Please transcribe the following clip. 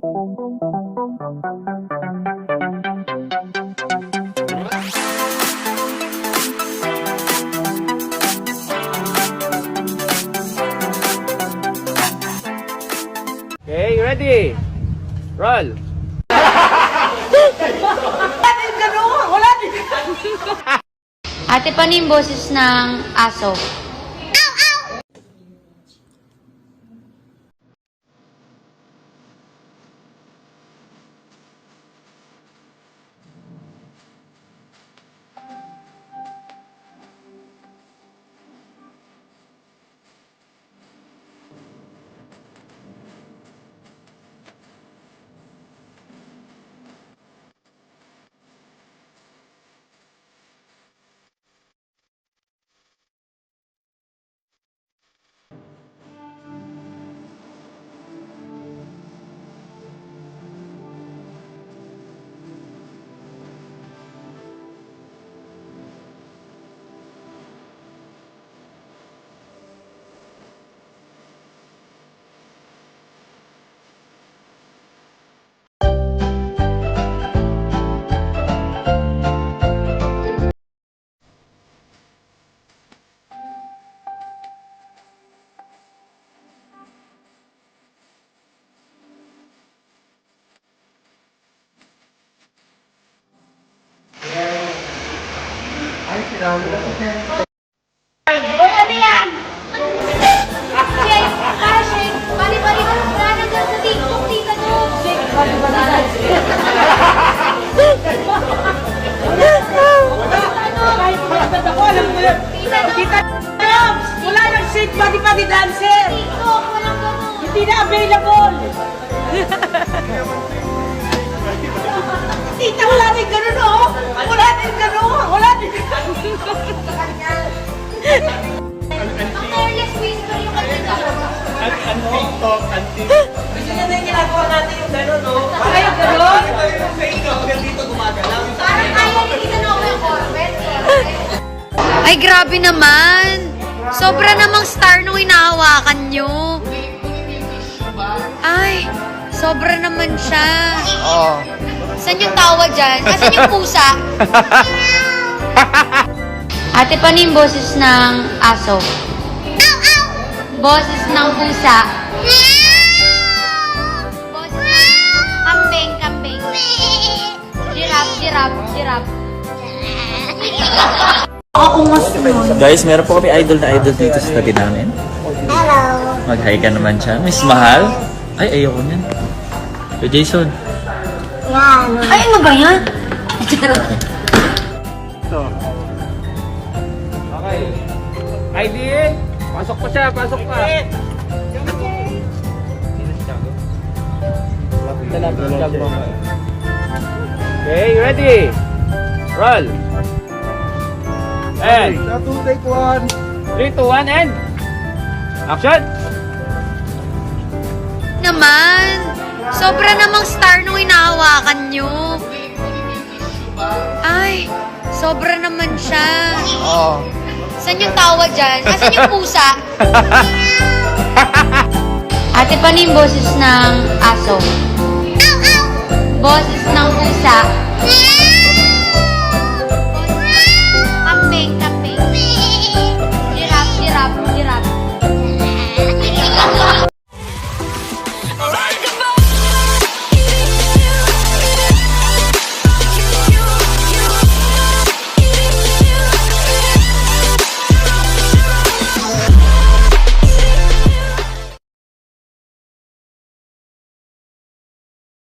Okay, ready? Roll! Ate, paano yung boses ng aso? Wala nang shake body dancer! TikTok, walang ganun. Hindi na available! Tita, wala rin ganun, oh! Wala rin ganun! Wala rin ganun! Ang careless whisper yung kanina. TikTok, Gusto niya na yung ginagawa natin yung ganun, oh! Wala yung ganun! Parang kaya ni Tita Nova yung corvette. Ay, grabe naman. Sobra namang star nung hinahawakan nyo. Ay, sobra naman siya. Oh. Saan yung tawa dyan? Asan yung pusa? Ate, paano yung boses ng aso? Boses ng pusa. Boses ng kambing. Giraffe. Guys, meron po kami idol na idol dito sa tabi namin. Hello. Mag-hi ka naman siya. Miss Mahal? Ay, ayoko niyan. Hey, Jason. Yan. Ay, ano ba yan? Okay. Aileen! Pasok pa siya, pasok pa! Okay, ready? Roll! And 3, 2, 1, and action! Naman, sobra namang star nung hinahawakan nyo. Ay, sobra naman siya. Oh. Saan yung tawa dyan? Asan yung pusa? Ate, paano yung boses ng aso? Boses ng pusa.